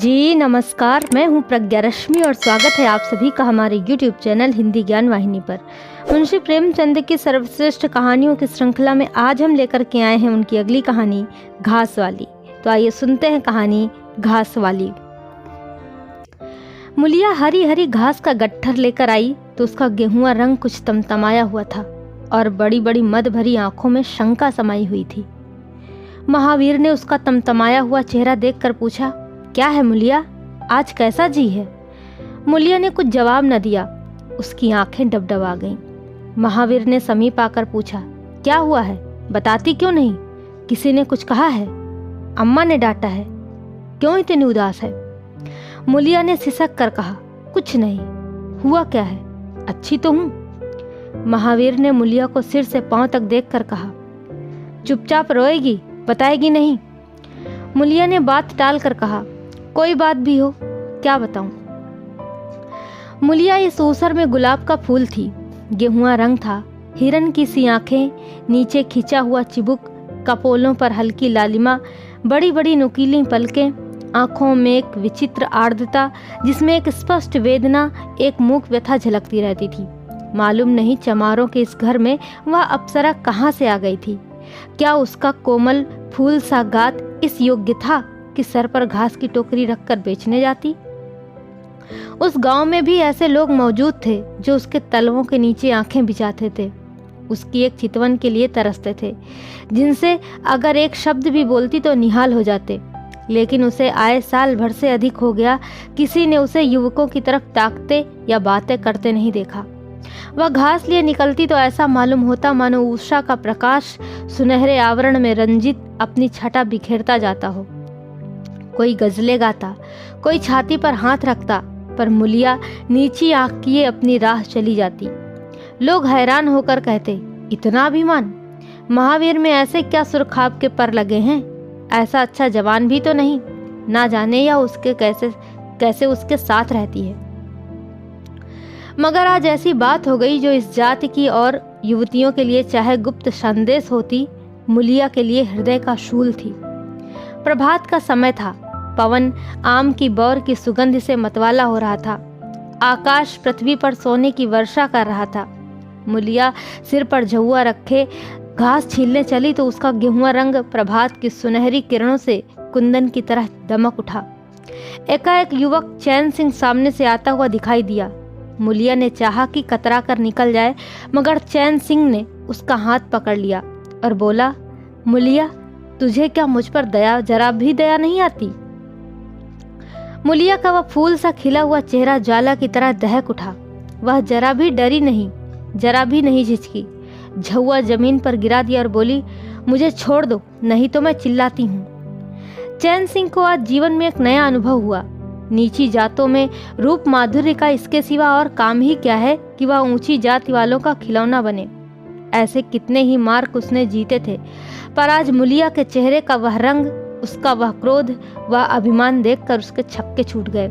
जी नमस्कार, मैं हूं प्रज्ञा रश्मि और स्वागत है आप सभी का हमारे YouTube चैनल हिंदी ज्ञान वाहिनी पर। मुंशी प्रेमचंद की सर्वश्रेष्ठ कहानियों की श्रृंखला में आज हम लेकर के आए हैं उनकी अगली कहानी घास वाली। तो आइए सुनते हैं कहानी घास वाली। मुलिया हरी हरी घास का गट्ठर लेकर आई तो उसका गेहुआ रंग कुछ तमतमाया हुआ था और बड़ी बड़ी मद भरी आंखों में शंका समाई हुई थी। महावीर ने उसका तमतमाया हुआ चेहरा देखकर पूछा, क्या है मुलिया, आज कैसा जी है? मुलिया ने कुछ जवाब न दिया। उसकी आंखें डबडबा गईं। महावीर ने समीप आकर पूछा, क्या हुआ है, बताती क्यों नहीं? किसी ने कुछ कहा है? अम्मा ने डांटा है? क्यों इतनी उदास है? मुलिया ने सिसक कर कहा, कुछ नहीं। हुआ क्या है, अच्छी तो हूं। महावीर ने मुलिया को सिर से पांव तक देखकर कहा, चुपचाप रोएगी, बताएगी नहीं? मुलिया ने बात टालकर कहा, कोई बात भी हो, क्या बताऊं? मुलिया इस ऊसर में गुलाब का फूल थी, गेहुआ रंग था, हिरन की सी आंखें, नीचे खिंचा हुआ चिबुक, कपोलों पर हल्की लालिमा, बड़ी बड़ी नुकीली पलकें, आंखों में एक विचित्र आर्द्रता जिसमें एक स्पष्ट वेदना, एक मूक व्यथा झलकती रहती थी। मालूम नहीं चमारों के इस घर में वह अप्सरा कहाँ से आ गई थी। क्या उसका कोमल फूल सा गात इस योग्य था कि सर पर घास की टोकरी रखकर बेचने जाती? उस गांव में भी ऐसे लोग मौजूद थे जो उसके तलवों के नीचे आंखें बिछाते थे, उसकी एक चितवन के लिए तरसते थे, जिनसे अगर एक शब्द भी बोलती तो निहाल हो जाते। लेकिन उसे आए साल भर से अधिक हो गया, किसी ने उसे युवकों की तरफ ताकते या बातें करते नहीं देखा। वह घास लिए निकलती तो ऐसा मालूम होता मानो उषा का प्रकाश सुनहरे आवरण में रंजित अपनी छटा बिखेरता जाता हो। कोई गजलें गाता, कोई छाती पर हाथ रखता, पर मुलिया नीची आंख किए अपनी राह चली जाती। लोग हैरान होकर कहते, इतना अभिमान, महावीर में ऐसे क्या सुरखाब के पर लगे हैं? ऐसा अच्छा जवान भी तो नहीं, ना जाने या उसके कैसे उसके साथ रहती है। मगर आज ऐसी बात हो गई जो इस जाति की और युवतियों के लिए चाहे गुप्त संदेश होती, मुलिया के लिए हृदय का शूल थी। प्रभात का समय था, पवन आम की बौर की सुगंध से मतवाला हो रहा था, आकाश पृथ्वी पर सोने की वर्षा कर रहा था। मुलिया सिर पर झुआ रखे घास छीलने चली तो उसका गेहुआ रंग प्रभात की सुनहरी किरणों से कुंदन की तरह दमक उठा। एकाएक युवक चैन सिंह सामने से आता हुआ दिखाई दिया। मुलिया ने चाहा कि कतरा कर निकल जाए, मगर चैन सिंह ने उसका हाथ पकड़ लिया और बोला, मुलिया, तुझे क्या मुझ पर जरा भी दया नहीं आती? मुलिया का वह फूल सा खिला हुआ चेहरा ज्वाला की तरह दहक उठा। वह जरा भी डरी नहीं, जरा भी नहीं झिझकी। झुआ जमीन पर गिरा दिया और बोली, मुझे छोड़ दो, नहीं तो मैं चिल्लाती हूँ। चैन सिंह को आज जीवन में एक नया अनुभव हुआ। नीची जातों में रूप माधुर्य का इसके सिवा और काम ही क्या है कि वह ऊंची जाति वालों का खिलौना बने। ऐसे कितने ही मार्क उसने जीते थे, पर आज मुलिया के चेहरे का वह रंग, उसका वह क्रोध, वह अभिमान देखकर उसके छक्के छूट गए।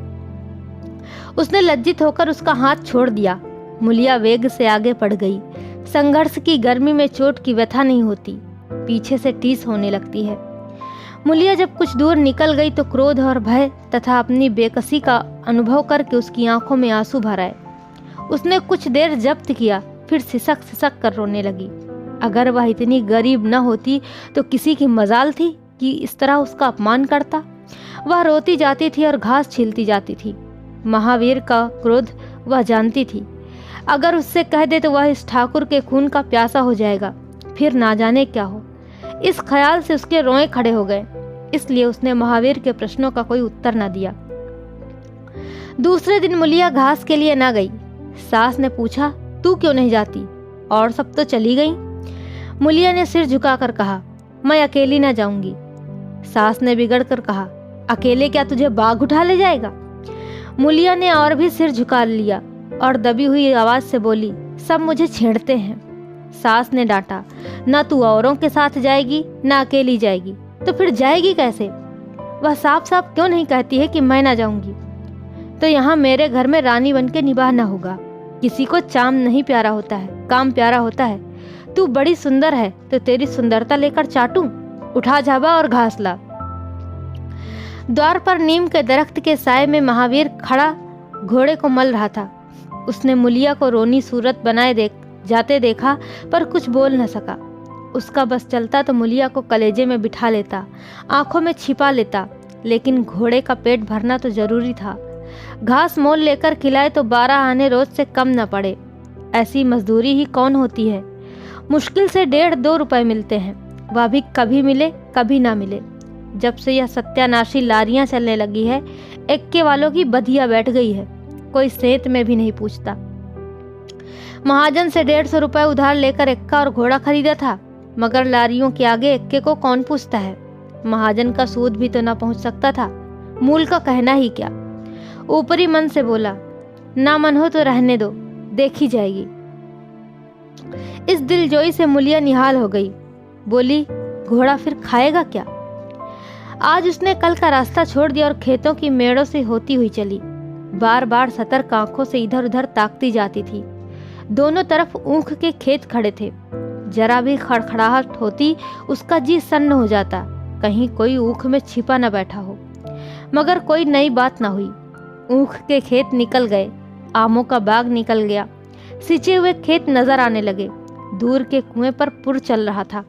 उसने लज्जित होकर उसका हाथ छोड़ दिया। मुलिया वेग से आगे बढ़ गई। संघर्ष की गर्मी में चोट की व्यथा नहीं होती, पीछे से टीस होने लगती है। मुलिया जब कुछ दूर निकल गई तो क्रोध और भय तथा अपनी बेकसी का अनुभव करके उसकी आंखों में आंसू भर आए। उसने कुछ देर जब्त किया, फिर सिसक सिसक कर रोने लगी। अगर वह इतनी गरीब न होती तो किसी की मजाल थी कि इस तरह उसका अपमान करता। वह रोती जाती थी और घास छीलती जाती थी। महावीर का क्रोध वह जानती थी, अगर उससे कह दे तो वह इस ठाकुर के खून का प्यासा हो जाएगा, फिर ना जाने क्या हो। इस ख्याल से उसके रोए खड़े हो गए, इसलिए उसने महावीर के प्रश्नों का कोई उत्तर न दिया। दूसरे दिन मुलिया घास के लिए न गई। सास ने पूछा, तू क्यों नहीं जाती? और सब तो चली गई। मुलिया ने सिर झुकाकर कहा, मैं अकेली न जाऊंगी। सास ने बिगड़ कर कहा, अकेले क्या तुझे बाघ उठा ले जाएगा? मुलिया ने और भी सिर झुका लिया और दबी हुई आवाज से बोली, सब मुझे छेड़ते हैं। सास ने डांटा, ना तू औरों के साथ जाएगी ना अकेली जाएगी, तो फिर जाएगी कैसे? वह साफ साफ क्यों नहीं कहती है कि मैं ना जाऊंगी? तो यहाँ मेरे घर में रानी बन के निभाना होगा। किसी को चाम नहीं प्यारा होता है, काम प्यारा होता है। तू बड़ी सुंदर है तो तेरी सुंदरता लेकर चाटूं? उठा झाबा और घास ला। द्वार पर नीम के दरख्त के साए में महावीर खड़ा घोड़े को मल रहा था। उसने मुलिया को रोनी सूरत बनाए जाते देखा, पर कुछ बोल न सका। उसका बस चलता तो मुलिया को कलेजे में बिठा लेता, आंखों में छिपा लेता, लेकिन घोड़े का पेट भरना तो जरूरी था। घास मोल लेकर खिलाए तो 12 आने रोज से कम न पड़े। ऐसी मजदूरी ही कौन होती है। मुश्किल से 1.5-2 रुपए मिलते हैं, वह भी कभी मिले कभी ना मिले। जब से यह सत्यानाशी लारियां चलने लगी है, एक्के वालों की बधिया बैठ गई है, कोई सेंत में भी नहीं पूछता। महाजन से 150 रुपए उधार लेकर एक्का और घोड़ा खरीदा था, मगर लारियों के आगे एक्के को कौन पूछता है। महाजन का सूद भी तो ना पहुंच सकता था, मूल का कहना ही क्या। ऊपरी मन से बोला, ना मन हो तो रहने दो, देखी जाएगी। इस दिलजोई से मुलिया निहाल हो गई। बोली, घोड़ा फिर खाएगा क्या। आज उसने कल का रास्ता छोड़ दिया और खेतों की मेड़ों से होती हुई चली। बार बार सतर्क आंखों से इधर उधर ताकती जाती थी। दोनों तरफ ऊख के खेत खड़े थे। जरा भी खड़खड़ाहट होती उसका जी सन्न हो जाता, कहीं कोई ऊख में छिपा न बैठा हो। मगर कोई नई बात न हुई। ऊख के खेत निकल गए, आमों का बाग निकल गया, सिंचे हुए खेत नजर आने लगे। दूर के कुएं पर पुर चल रहा था।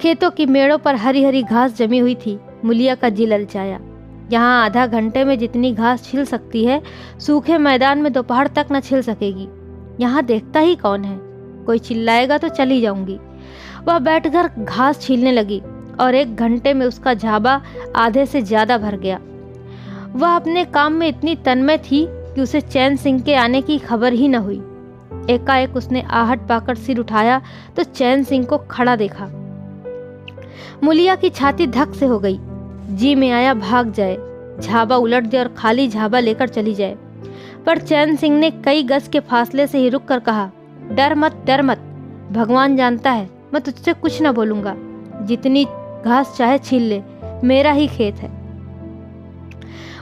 खेतों की मेड़ों पर हरी हरी घास जमी हुई थी। मुलिया का जी ललचाया। यहाँ आधा घंटे में जितनी घास छिल सकती है, सूखे मैदान में दोपहर तक न छिल सकेगी। यहाँ देखता ही कौन है, कोई चिल्लाएगा तो चली जाऊंगी। वह बैठकर घास छीलने लगी और 1 घंटे में उसका झाबा आधे से ज्यादा भर गया। वह अपने काम में इतनी तन्मय थी कि उसे चैन सिंह के आने की खबर ही न हुई। एकाएक उसने आहट पाकर सिर उठाया तो चैन सिंह को खड़ा देखा। मुलिया की छाती धक से हो गई। जी में आया भाग जाए, झाबा उलट दे और खाली झाबा लेकर चली जाए, पर चैन सिंह ने कई गज के फासले से ही रुक कर कहा, डर मत डर मत, भगवान जानता है मैं तुझसे कुछ न बोलूंगा। जितनी घास चाहे छील ले, मेरा ही खेत है।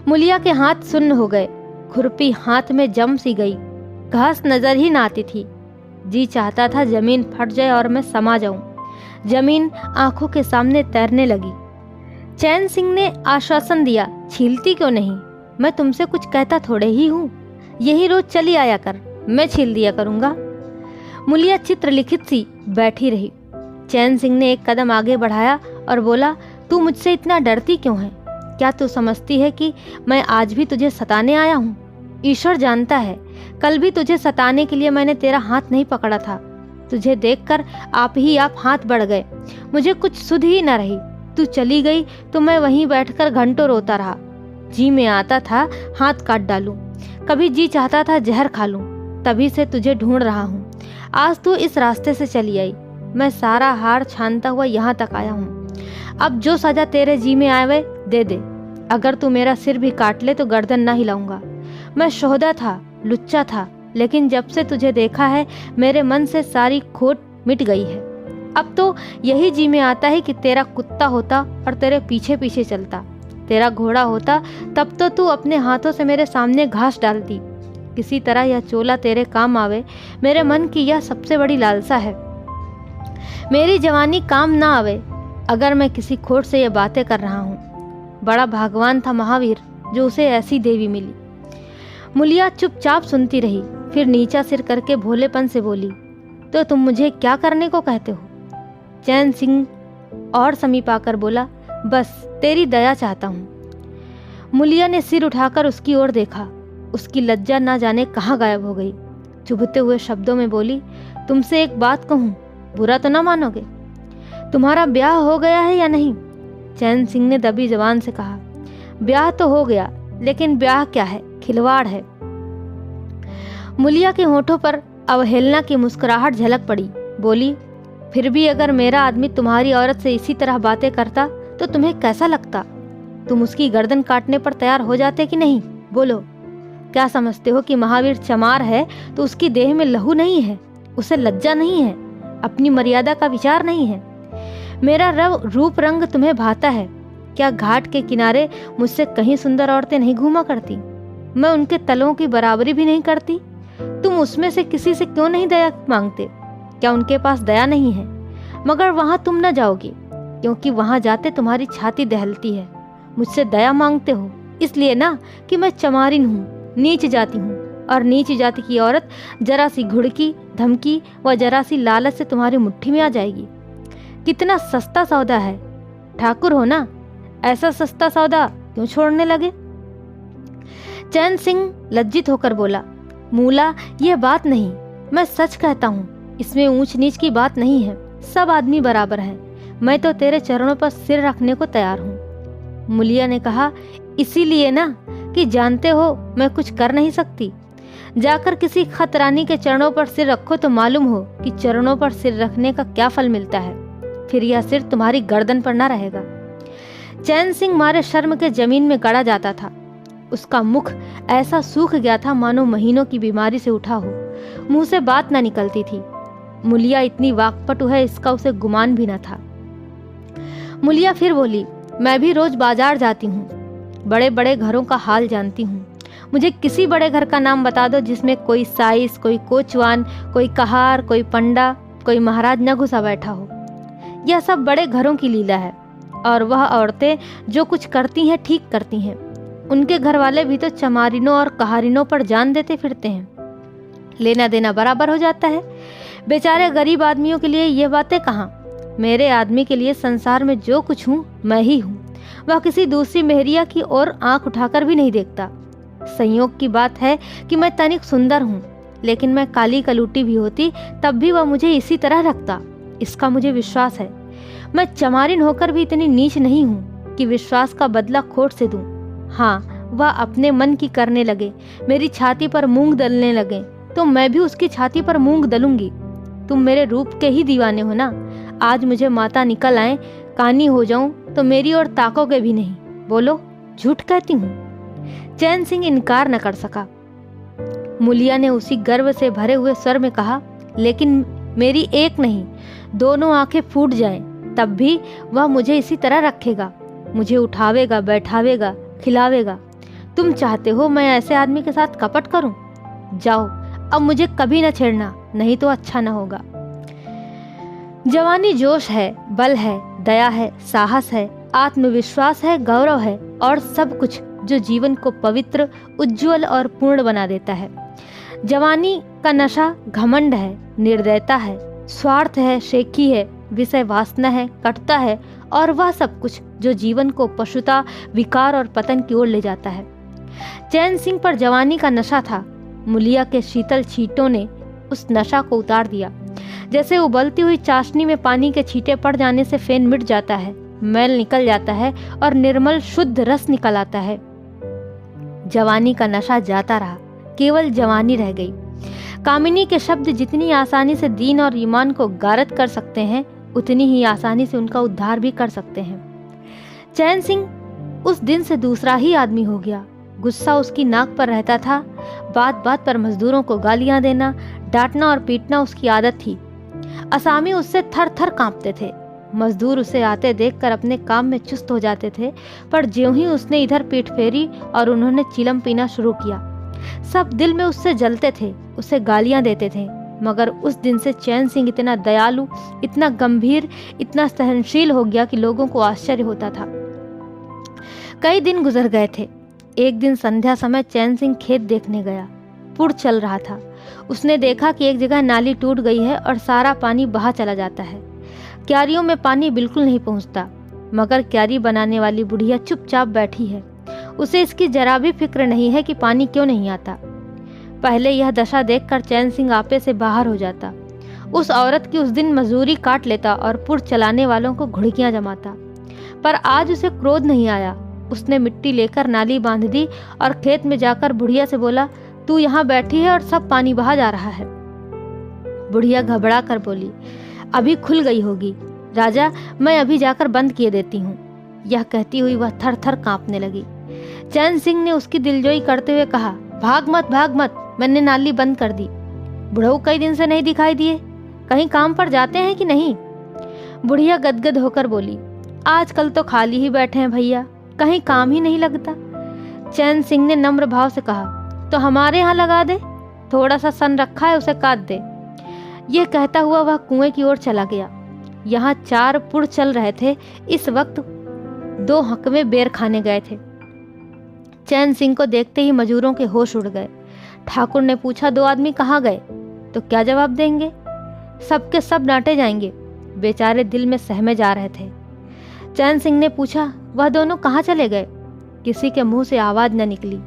मुलिया के हाथ सुन्न हो गए, खुरपी हाथ में जम सी गई, घास नजर ही न आती थी। जी चाहता था जमीन फट जाए और मैं समा जाऊं। जमीन आंखों के सामने तैरने लगी। चैन सिंह ने आश्वासन दिया, छीलती क्यों नहीं, मैं तुमसे कुछ कहता थोड़े ही हूँ, यही रोज चली आया कर, मैं छील दिया करूँगा। मुलिया चित्रलिखित सी बैठी रही। चैन सिंह ने एक कदम आगे बढ़ाया और बोला, तू मुझसे इतना डरती क्यों है। क्या तू समझती है कि मैं आज भी तुझे सताने आया हूँ। ईश्वर जानता है, कल भी तुझे सताने के लिए मैंने तेरा हाथ नहीं पकड़ा था। तुझे देखकर आप ही आप हाथ बढ़ गए, मुझे कुछ सुध ही न रही। तू चली गई तो मैं वहीं बैठकर घंटों रोता रहा। जी में आता था हाथ काट डालूं, कभी जी चाहता था जहर खा लूं। तभी से तुझे ढूंढ रहा हूँ। आज तू इस रास्ते से चली आई, मैं सारा हार छानता हुआ यहाँ तक आया हूँ। अब जो सजा तेरे जी में आवे दे दे। अगर तू मेरा सिर भी काट ले तो गर्दन ना हिलाऊंगा। मैं शोहदा था, लुच्चा था, लेकिन जब से तुझे देखा है मेरे मन से सारी खोट मिट गई है। अब तो यही जी में आता है कि तेरा कुत्ता होता और तेरे पीछे पीछे चलता, तेरा घोड़ा होता, तब तो तू अपने हाथों से मेरे सामने घास डालती। किसी तरह यह चोला तेरे काम आवे, मेरे मन की यह सबसे बड़ी लालसा है। मेरी जवानी काम ना आवे अगर मैं किसी खोट से यह बातें कर रहा हूँ। बड़ा भागवान था महावीर जो उसे ऐसी देवी मिली। मुलिया चुपचाप सुनती रही, फिर नीचा सिर करके भोलेपन से बोली, तो तुम मुझे क्या करने को कहते हो। चैन सिंह और समीप आकर बोला, बस तेरी दया चाहता हूँ। मुलिया ने सिर उठाकर उसकी ओर देखा। उसकी लज्जा ना जाने कहाँ गायब हो गई। चुभते हुए शब्दों में बोली, तुमसे एक बात कहूँ, बुरा तो ना मानोगे। तुम्हारा ब्याह हो गया है या नहीं। चैन सिंह ने दबी जबान से कहा, ब्याह तो हो गया, लेकिन ब्याह क्या है, खिलवाड़ है। मुलिया के होठों पर अवहेलना की मुस्कुराहट झलक पड़ी। बोली, फिर भी अगर मेरा आदमी तुम्हारी औरत से इसी तरह बातें करता तो तुम्हें कैसा लगता। तुम उसकी गर्दन काटने पर तैयार हो जाते कि नहीं। बोलो, क्या समझते हो कि महावीर चमार है तो उसकी देह में लहू नहीं है, उसे लज्जा नहीं है, अपनी मर्यादा का विचार नहीं है। मेरा रूप रंग तुम्हें भाता है। क्या घाट के किनारे मुझसे कहीं सुंदर औरतें नहीं घूमा करती। मैं उनके तलों की बराबरी भी नहीं करती। तुम उसमें से किसी से क्यों नहीं दया मांगते। क्या उनके पास दया नहीं है। मगर वहां तुम न जाओगे, क्योंकि वहां जाते तुम्हारी छाती दहलती है। मुझसे दया मांगते हो, इसलिए ना कि मैं चमारिन हूँ, नीच जाति हूँ, और नीच जाति की औरत जरा सी घुड़की, धमकी व जरा सी लालच से तुम्हारी मुट्ठी में आ जाएगी। कितना सस्ता सौदा है, ठाकुर हो ना, ऐसा सस्ता सौदा क्यों छोड़ने लगे? चैन सिंह लज्जित होकर बोला, मूला यह बात नहीं, मैं सच कहता हूँ, इसमें ऊंच नीच की बात नहीं है, सब आदमी बराबर है, मैं तो तेरे चरणों पर सिर रखने को तैयार हूँ। मुलिया ने कहा, इसीलिए ना कि जानते हो मैं कुछ कर नहीं सकती। जाकर किसी खतरानी के चरणों पर सिर रखो तो मालूम हो कि चरणों पर सिर रखने का क्या फल मिलता है, फिर यह सिर तुम्हारी गर्दन पर ना रहेगा। चैन सिंह मारे शर्म के जमीन में गड़ा जाता था। उसका मुख ऐसा सूख गया था मानो महीनों की बीमारी से उठा हो, मुंह से बात ना निकलती थी। मुलिया इतनी वाकपटु है इसका उसे गुमान भी न था। मुलिया फिर बोली, मैं भी रोज बाजार जाती हूँ, बड़े बड़े घरों का हाल जानती हूँ। मुझे किसी बड़े घर का नाम बता दो जिसमें कोई साइस, कोई कोचवान, कोई कहार, कोई पंडा, कोई महाराज न घुसा बैठा हो। यह सब बड़े घरों की लीला है, और वह औरतें जो कुछ करती हैं ठीक करती हैं। उनके घर वाले भी तो चमारिनों और कहारिनों पर जान देते फिरते हैं, लेना देना बराबर हो जाता है। बेचारे गरीब आदमियों के लिए ये बातें कहाँ, मेरे आदमी के लिए संसार में जो कुछ हूँ मैं ही हूँ। वह किसी दूसरी मेहरिया की ओर आंख उठाकर भी नहीं देखता। संयोग की बात है कि मैं तनिक सुंदर हूँ, लेकिन मैं काली कलूटी भी होती तब भी वह मुझे इसी तरह रखता, इसका मुझे विश्वास है। मैं चमारिन होकर भी इतनी नीच नहीं हूँ कि विश्वास का बदला खोट से दूं। हाँ, वह अपने मन की करने लगे, मेरी छाती पर मूंग दलने लगे, तो मैं भी उसकी छाती पर मूंग दलूंगी। तुम मेरे रूप के ही दीवाने हो ना। आज मुझे माता निकल आए, कानी हो जाऊं तो मेरी ओर ताकोगे भी नहीं। बोलो, झूठ कहती हूँ? चैन सिंह इनकार न कर सका। मुलिया ने उसी गर्व से भरे हुए स्वर में कहा, लेकिन मेरी एक नहीं, दोनों आंखें फूट जाएं, तब भी वह मुझे इसी तरह रखेगा, मुझे उठावेगा, बैठावेगा, खिलावेगा। तुम चाहते हो मैं ऐसे आदमी के साथ कपट करूं? जाओ, अब मुझे कभी न छेड़ना, नहीं तो अच्छा न होगा। जवानी जोश है, बल है, दया है, साहस है, आत्मविश्वास है, गौरव है और सब कुछ जो जीवन को पवित्र, उज्जवल और पूर्ण बना देता है। जवानी का नशा घमंड है, निर्दयता है, स्वार्थ है, शेखी है, विषय वासना है, कटुता है और वह सब कुछ जो जीवन को पशुता, विकार और पतन की ओर ले जाता है। चैन सिंह पर जवानी का नशा था। मुलिया के शीतल छींटों ने उस नशा को उतार दिया। जैसे उबलती हुई चाशनी में पानी के छींटे पड़ जाने से फेन मिट जाता है, मैल निकल जाता है और निर्मल शुद्ध रस निकल आता है। जवानी का नशा जाता रहा, केवल जवानी रह गई। कामिनी के शब्द जितनी आसानी से दीन और ईमान को गारत कर सकते हैं, उतनी ही आसानी से उनका उद्धार भी कर सकते हैं। चैन सिंह उस दिन से दूसरा ही आदमी हो गया। गुस्सा उसकी नाक पर रहता था। बात बात पर मजदूरों को गालियां देना, डांटना और पीटना उसकी आदत थी। असामी उससे थर थर कांपते थे। मजदूर उसे आते देखकर अपने काम में चुस्त हो जाते थे, पर ज्यों ही उसने इधर पीठ फेरी और उन्होंने चिलम पीना शुरू किया, सब दिल में उससे जलते थे, उसे गालियां देते थे। मगर उस दिन से चैन सिंह इतना दयालु, इतना गंभीर, इतना सहनशील हो गया कि लोगों को आश्चर्य होता था। कई दिन गुजर गए थे। एक दिन संध्या समय चैन सिंह खेत देखने गया। पुर चल रहा था। उसने देखा कि एक जगह नाली टूट गई है और सारा पानी बहा चला जाता है। क्यारियों में पानी बिल्कुल नहीं पहुंचता, मगर क्यारी बनाने वाली बुढ़िया चुपचाप बैठी है। उसे इसकी जरा भी फिक्र नहीं है कि पानी क्यों नहीं आता। पहले यह दशा देखकर चैन सिंह आपे से बाहर हो जाता। उस औरत की उस दिन मजदूरी काट लेता और पुर चलाने वालों को घुड़कियां जमाता। पर आज उसे क्रोध नहीं आया। उसने मिट्टी लेकर नाली बांध दी और खेत में जाकर बुढ़िया से बोला, तू यहाँ बैठी है और सब पानी बहा जा रहा है। बुढ़िया घबरा कर बोली, अभी खुल गई होगी राजा, मैं अभी जाकर बंद किए देती हूँ। यह कहती हुई वह थर थर कांपने लगी। चैन सिंह ने उसकी दिलजोई करते हुए कहा, भाग मत, मैंने नाली बंद कर दी। बुढ़ऊ कई दिन से नहीं दिखाई दिए, कहीं काम पर जाते हैं कि नहीं? बुढ़िया गदगद होकर बोली, आजकल तो खाली ही बैठे हैं भैया, कहीं काम ही नहीं लगता। चैन सिंह ने नम्र भाव से कहा, तो हमारे यहाँ लगा दे, थोड़ा सा सन रखा है, उसे काट दे। यह कहता हुआ वह कुएं की ओर चला गया। यहाँ 4 पुर चल रहे थे। इस वक्त 2 हकमे बेर खाने गए थे। चैन सिंह को देखते ही मजूरों के होश उड़ गए। ठाकुर ने पूछा, 2 आदमी कहाँ गए? तो क्या जवाब देंगे? सबके सब डांटे जाएंगे। बेचारे दिल में सहमे जा रहे थे। चैन सिंह ने पूछा, वह दोनों कहाँ चले गए? किसी के मुंह से आवाज न निकली।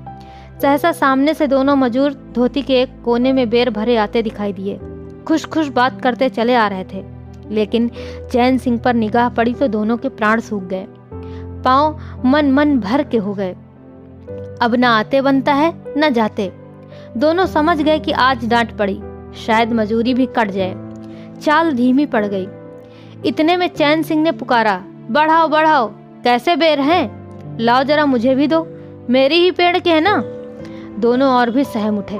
सहसा सामने से दोनों मजूर धोती के एक कोने में बेर भरे आते दिखाई दिए। खुश खुश बात करते चले आ रहे थे, लेकिन चैन सिंह पर निगाह पड़ी तो दोनों के प्राण सूख गए। पांव मन भर के हो गए। अब न आते बनता है न जाते। दोनों समझ गए कि आज डांट पड़ी, शायद मजूरी भी कट जाए। चाल धीमी पड़ गई। इतने में चैन सिंह ने पुकारा, बढ़ाओ बढ़ाओ, कैसे बेर हैं? लाओ जरा मुझे भी दो, मेरी ही पेड़ के है ना। दोनों और भी सहम उठे।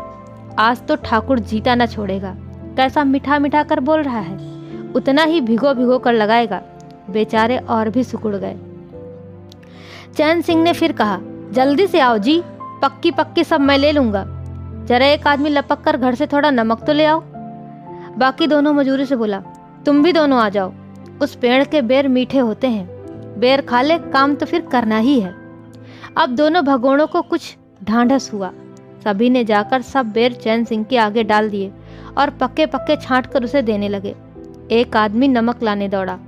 आज तो ठाकुर जीता न छोड़ेगा। कैसा मीठा मीठा कर बोल रहा है, उतना ही भिगो भिगो कर लगाएगा। बेचारे और भी सिकुड़ गए। चैन सिंह ने फिर कहा, जल्दी से आओ जी, पक्की पक्की सब मैं ले लूंगा। जरा एक आदमी लपक कर घर से थोड़ा नमक तो ले आओ। बाकी दोनों मजूरी से बोला, तुम भी दोनों आ जाओ, उस पेड़ के बेर मीठे होते हैं। बेर खा ले, काम तो फिर करना ही है। अब दोनों भगोड़ों को कुछ ढांढस हुआ। सभी ने जाकर सब बेर चैन सिंह के आगे डाल दिए और पक्के पक्के छांट कर उसे देने लगे। एक आदमी नमक लाने दौड़ा।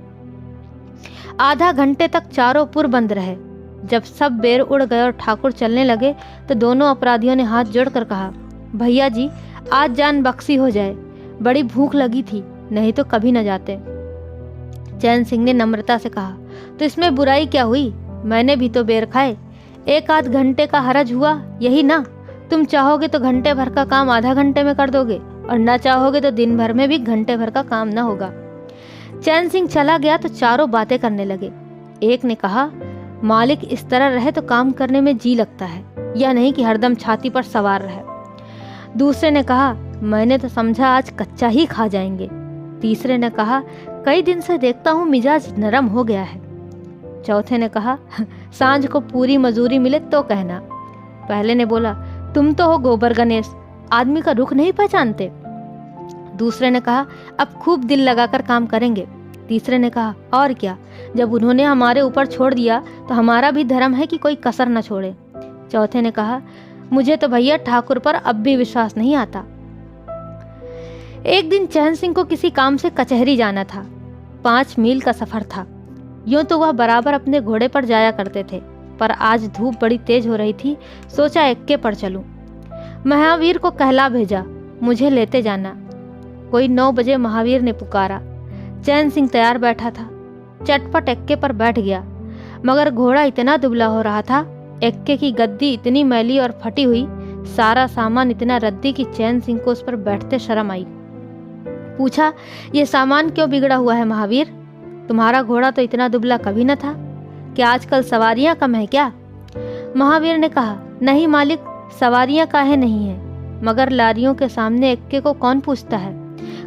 आधा घंटे तक चारों पुर बंद रहे। जब सब बेर उड़ गए और ठाकुर चलने लगे तो दोनों अपराधियों ने हाथ जोड़कर कहा, भैया जी आज जान बख्शी हो जाए, बड़ी भूख लगी थी, नहीं तो कभी न जाते। चैन सिंह ने नम्रता से कहा, तो इसमें बुराई क्या हुई? मैंने भी तो बेर खाए। 1 आध घंटे का हरज हुआ, यही ना। तुम चाहोगे तो घंटे भर का काम आधा घंटे में कर दोगे, और न चाहोगे तो दिन भर में भी घंटे भर का काम न होगा। चैन सिंह चला गया तो चारों बातें करने लगे। एक ने कहा, मालिक इस तरह रहे तो काम करने में जी लगता है, या नहीं कि हरदम छाती पर सवार रहे। दूसरे ने कहा, मैंने तो समझा आज कच्चा ही खा जाएंगे। तीसरे ने कहा, कई दिन से देखता हूँ मिजाज नरम हो गया है। चौथे ने कहा, सांझ को पूरी मजूरी मिले तो कहना। पहले ने बोला, तुम तो हो गोबर गणेश, आदमी का रुख नहीं पहचानते। दूसरे ने कहा, अब खूब दिल लगाकर काम करेंगे। तीसरे ने कहा, और क्या, जब उन्होंने हमारे ऊपर छोड़ दिया तो हमारा भी धर्म है कि कोई कसर न छोड़े। चौथे ने कहा, मुझे तो भैया ठाकुर पर अब भी विश्वास नहीं आता। एक दिन चैन सिंह को किसी काम से कचहरी जाना था। 5 मील का सफर था। यूं तो वह बराबर अपने घोड़े पर जाया करते थे, पर आज धूप बड़ी तेज हो रही थी। सोचा एक्के पर चलूं। महावीर को कहला भेजा, मुझे लेते जाना। कोई 9 बजे महावीर ने पुकारा। चैन सिंह तैयार बैठा था। चटपट एक्के पर बैठ गया, मगर घोड़ा इतना दुबला हो रहा था, एक्के की गद्दी इतनी मैली और फटी हुई, सारा सामान इतना रद्दी कि चैन सिंह को उस पर बैठते शर्म आई। पूछा, ये सामान क्यों बिगड़ा हुआ है महावीर? तुम्हारा घोड़ा तो इतना दुबला कभी न था। क्या आजकल सवारियां कम है क्या? महावीर ने कहा, नहीं मालिक, सवारियां काहे नहीं है, मगर लारियों के सामने एक्के को कौन पूछता है।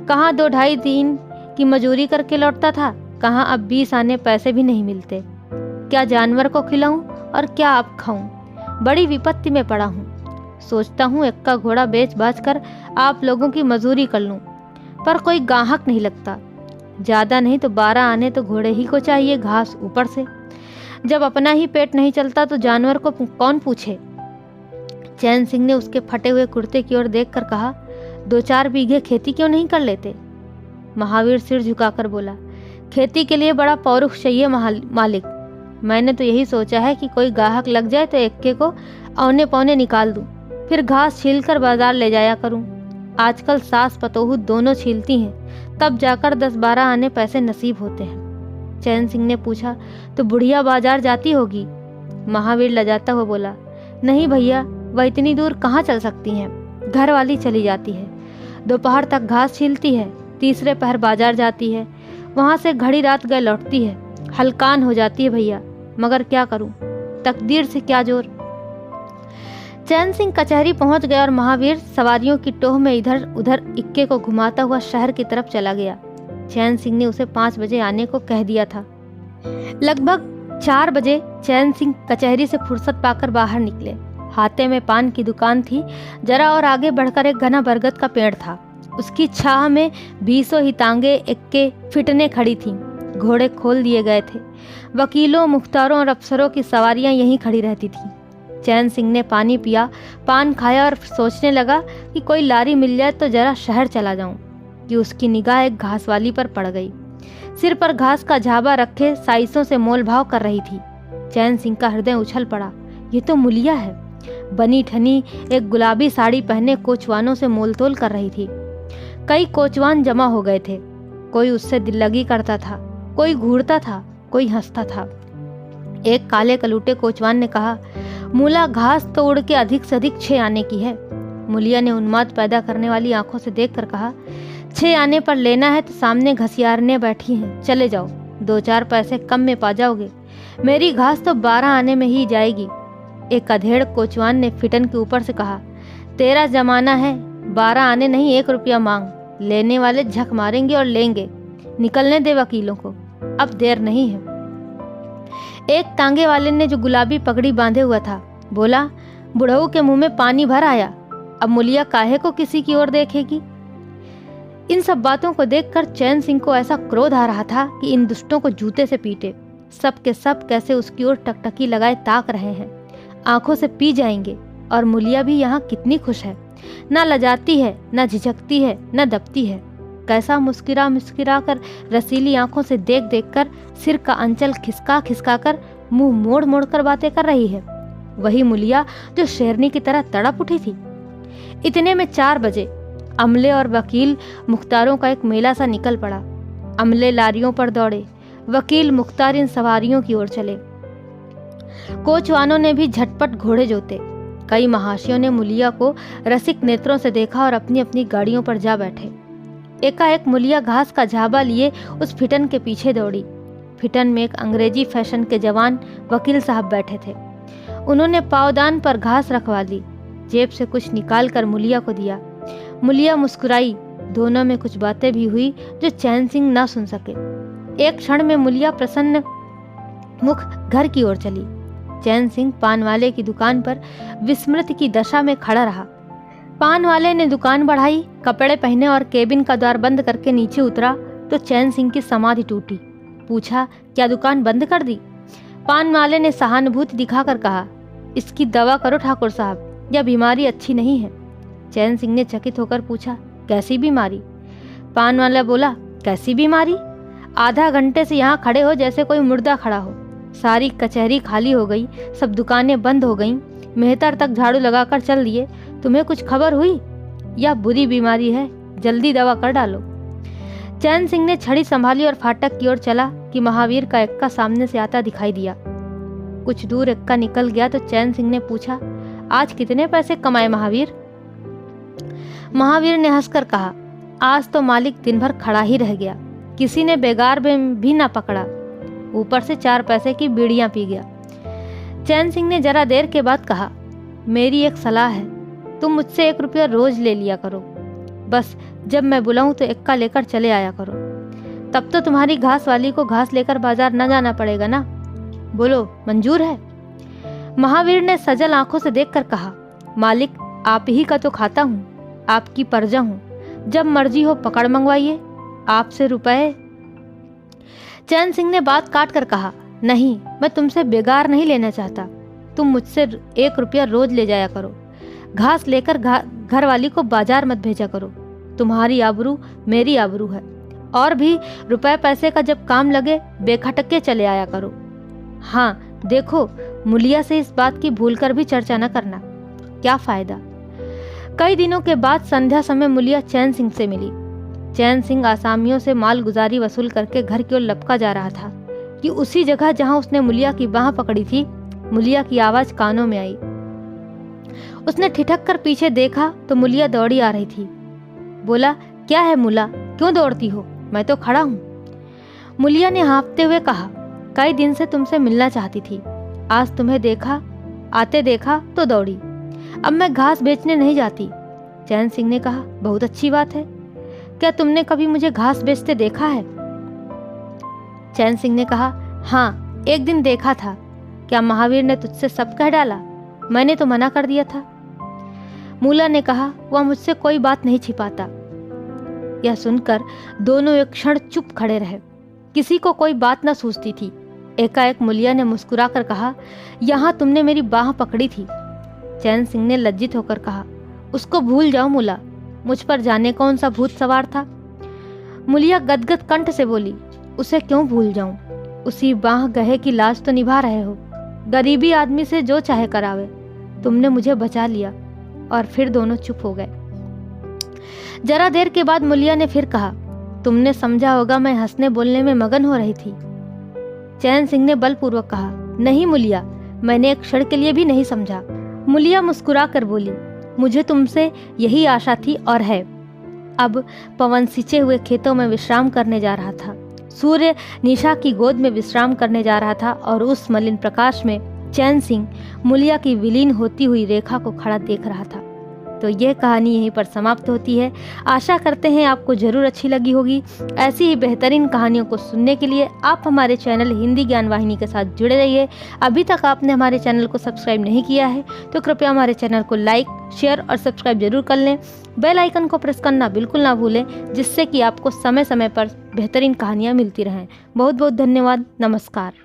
कहाँ 2-2.5 दिन की मजूरी करके लौटता था, कहाँ अब 20 आने पैसे भी नहीं मिलते। क्या जानवर को खिलाऊं और क्या अब खाऊं? बड़ी विपत्ति में पड़ा हूँ। सोचता हूँ एक्का घोड़ा बेच बाच कर आप लोगों की मजूरी कर लूं, पर कोई गाहक नहीं लगता। ज्यादा नहीं तो 12 आने तो घोड़े ही को चाहिए, घास ऊपर से। जब अपना ही पेट नहीं चलता तो जानवर को कौन पूछे। चैन सिंह ने उसके फटे हुए कुर्ते की ओर देखकर कहा, 2-4 बीघे खेती क्यों नहीं कर लेते? महावीर सिर झुकाकर बोला, खेती के लिए बड़ा पौरुष चाहिए मालिक। मैंने तो यही सोचा है कि कोई गाहक लग जाए तो एक्के को औने पौने निकाल दूं, फिर घास छीलकर बाजार ले जाया करूं। आजकल सास पतोहू दोनों छीलती हैं, तब जाकर 10-12 आने पैसे नसीब होते हैं। चैन सिंह ने पूछा, तो बुढ़िया बाजार जाती होगी? महावीर लजाता हुआ बोला, नहीं भैया, वह इतनी दूर कहाँ चल सकती हैं, घर वाली चली जाती है। दोपहर तक घास छीलती है, तीसरे पहर बाजार जाती है, वहां से घड़ी रात गए लौटती है। हलकान हो जाती है भैया, मगर क्या करूं, तकदीर से क्या जोर। चैन सिंह कचहरी पहुंच गया और महावीर सवारियों की टोह में इधर उधर इक्के को घुमाता हुआ शहर की तरफ चला गया। चैन सिंह ने उसे 5 बजे आने को कह दिया था। लगभग 4 बजे चैन सिंह कचहरी से फुर्सत पाकर बाहर निकले। हाथे में पान की दुकान थी। जरा और आगे बढ़कर एक घना बरगद का पेड़ था। उसकी छाह में 20 ही तांगे एक्के फिटने खड़ी थीं। घोड़े खोल दिए गए थे। वकीलों, मुख्तारों और अफसरों की सवारियां यहीं खड़ी रहती थीं। चैन सिंह ने पानी पिया, पान खाया और सोचने लगा कि कोई लारी मिल जाए तो जरा शहर चला जाऊं, कि उसकी निगाह एक घास वाली पर पड़ गई। सिर पर घास का झाबा रखे साइसों से मोल भाव कर रही थी। चैन सिंह का हृदय उछल पड़ा। ये तो मुलिया है। बनी ठनी एक गुलाबी साड़ी पहने कोचवानों से मोलतोल कर रही थी। कई कोचवान जमा हो गए थे। कोई उससे दिल लगी करता था, कोई घूरता था, कोई हंसता था। एक काले कलूटे कोचवान ने कहा, मूला घास तो उड़ के अधिक से अधिक 6 आने की है। मुलिया ने उन्माद पैदा करने वाली आंखों से देखकर कहा, 6 आने पर लेना है तो सामने घसियारने बैठी हैं, चले जाओ, 2-4 पैसे कम में पा जाओगे। मेरी घास तो 12 आने में ही जाएगी। एक अधेड़ कोचवान ने फिटन के ऊपर से कहा, तेरा जमाना है, 12 आने नहीं 1 रुपया मांग। लेने वाले झक मारेंगे और लेंगे। निकलने दे वकीलों को, अब देर नहीं है। एक तांगे वाले ने जो गुलाबी पगड़ी बांधे हुआ था बोला, बुढ़ऊ के मुंह में पानी भर आया, अब मुलिया काहे को किसी की ओर देखेगी। इन सब बातों को देखकर चैन सिंह को ऐसा क्रोध आ रहा था कि इन दुष्टों को जूते से पीटे। सब के सब कैसे उसकी ओर टकटकी लगाए ताक रहे हैं, आंखों से पी जाएंगे। और मुलिया भी यहाँ कितनी खुश है, ना लजाती है, ना झिझकती है, ना दबती है। कैसा मुस्कुरा मुस्कुरा कर, रसीली आंखों से देख देख कर, सिर का अंचल खिसका खिसका कर, मुंह मोड़ मोड़ कर बातें कर रही है। वही मुलिया जो शेरनी की तरह तड़प उठी थी। इतने में 4 बजे अमले और वकील मुख्तारों का एक मेला सा निकल पड़ा। अमले लारियों पर दौड़े, वकील मुख्तार इन सवारियों की ओर चले। कोचवानों ने भी झटपट घोड़े जोते। कई महाशयों ने मुलिया को रसिक नेत्रों से देखा और अपनी अपनी गाड़ियों पर जा बैठे। एकाएक मुलिया घास का झाबा लिए उस फिटन के पीछे दौड़ी। फिटन में एक अंग्रेजी फैशन के जवान वकील साहब बैठे थे। उन्होंने पावदान पर घास रखवा दी, जेब से कुछ निकाल कर मुलिया को दिया। मुलिया मुस्कुराई। दोनों में कुछ बातें भी हुई जो चैन सिंह ना सुन सके। एक क्षण में मुलिया प्रसन्न मुख घर की ओर चली। चैन सिंह पान वाले की दुकान पर विस्मृत की दशा में खड़ा रहा। पान वाले ने दुकान बढ़ाई, कपड़े पहने और केबिन का द्वार बंद करके नीचे उतरा तो चैन सिंह की समाधि टूटी। पूछा, क्या दुकान बंद कर दी? पान वाले ने सहानुभूति दिखाकर कहा, इसकी दवा करो ठाकुर साहब, यह बीमारी अच्छी नहीं है। चैन सिंह ने चकित होकर पूछा, कैसी बीमारी? पान वाला बोला, कैसी बीमारी? आधा घंटे से यहाँ खड़े हो जैसे कोई मुर्दा खड़ा हो। सारी कचहरी खाली हो गई, सब दुकानें बंद हो गईं, मेहतर तक झाड़ू लगाकर चल दिए। तुम्हें कुछ खबर हुई? यह बुरी बीमारी है, जल्दी दवा कर डालो। चैन सिंह ने छड़ी संभाली और फाटक की ओर चला कि महावीर का एक्का सामने से आता दिखाई दिया। कुछ दूर एक्का निकल गया तो चैन सिंह ने पूछा, आज कितने पैसे कमाए महावीर? महावीर ने हंसकर कहा, आज तो मालिक दिन भर खड़ा ही रह गया, किसी ने बेगार में भी ना पकड़ा, ऊपर से 4 पैसे की बीड़ियां पी गया। चैन सिंह ने जरा देर के बाद कहा, मेरी एक सलाह है, तुम मुझसे 1 रुपया रोज ले लिया करो। बस जब मैं बुलाऊं तो एक्का लेकर चले आया करो। तब तो तुम्हारी घास वाली को घास लेकर बाजार न जाना पड़ेगा ना। बोलो, मंजूर है? महावीर ने सजल आंखों से देखकर कहा, मालिक आप ही का तो खाता हूँ, आपकी प्रजा हूँ, जब मर्जी हो पकड़ मंगवाइए, आपसे रुपए। चैन सिंह ने बात काट कर कहा, नहीं, मैं तुमसे बेगार नहीं लेना चाहता, तुम मुझसे 1 रुपया रोज ले जाया करो। घास लेकर घर वाली को बाजार मत भेजा करो, तुम्हारी आबरू मेरी आबरू है। और भी रुपए पैसे का जब काम लगे बेखटके चले आया करो। हाँ देखो, मुलिया से इस बात की भूलकर भी चर्चा न करना, क्या फायदा। कई दिनों के बाद संध्या समय मुलिया चैन सिंह से मिली। चैन सिंह आसामियों से माल गुजारी वसूल करके घर की ओर लपका जा रहा था कि उसी जगह जहां उसने मुलिया की बाह पकड़ी थी, मुलिया की आवाज कानों में आई। उसने ठिठक कर पीछे देखा तो मुलिया दौड़ी आ रही थी। बोला, क्या है मुला, क्यों दौड़ती हो? मैं तो खड़ा हूँ। मुलिया ने हाँफते हुए कहा, कई दिन से तुमसे मिलना चाहती थी, आज तुम्हें देखा, आते देखा तो दौड़ी। अब मैं घास बेचने नहीं जाती। चैन सिंह ने कहा, बहुत अच्छी बात है, क्या तुमने कभी मुझे घास बेचते देखा है? चैन सिंह ने कहा, हाँ एक दिन देखा था। क्या महावीर ने तुझसे सब कह डाला? मैंने तो मना कर दिया था। मूला ने कहा, वह मुझसे कोई बात नहीं छिपाता। यह सुनकर दोनों एक क्षण चुप खड़े रहे। किसी को कोई बात न सूझती थी। एकाएक मुलिया ने मुस्कुराकर कहा, यहाँ तुमने मेरी बाह पकड़ी थी। चैन सिंह ने लज्जित होकर कहा, उसको भूल जाओ मुला, मुझ पर जाने कौन सा भूत सवार था। मुलिया गदगद कंठ से बोली, उसे क्यों भूल जाऊं, उसी बाह गहे की लाज तो निभा रहे हो। गरीबी आदमी से जो चाहे करावे, तुमने मुझे बचा लिया। और फिर दोनों चुप हो गए। जरा देर के बाद मुलिया ने फिर कहा, तुमने समझा होगा मैं हंसने बोलने में मगन हो रही थी। चैन सिंह ने बलपूर्वक कहा, नहीं मुलिया, मैंने एक क्षण के लिए भी नहीं समझा। मुलिया मुस्कुरा कर बोली, मुझे तुमसे यही आशा थी और है। अब पवन सिंचे हुए खेतों में विश्राम करने जा रहा था। सूर्य निशा की गोद में विश्राम करने जा रहा था और उस मलिन प्रकाश में चैन सिंह मुलिया की विलीन होती हुई रेखा को खड़ा देख रहा था। तो यह कहानी यहीं पर समाप्त होती है। आशा करते हैं आपको जरूर अच्छी लगी होगी। ऐसी ही बेहतरीन कहानियों को सुनने के लिए आप हमारे चैनल हिंदी ज्ञान वाहिनी के साथ जुड़े रहिए। अभी तक आपने हमारे चैनल को सब्सक्राइब नहीं किया है तो कृपया हमारे चैनल को लाइक, शेयर और सब्सक्राइब जरूर कर लें। बेल आइकन को प्रेस करना बिल्कुल ना भूलें, जिससे कि आपको समय समय पर बेहतरीन कहानियाँ मिलती रहें। बहुत बहुत धन्यवाद। नमस्कार।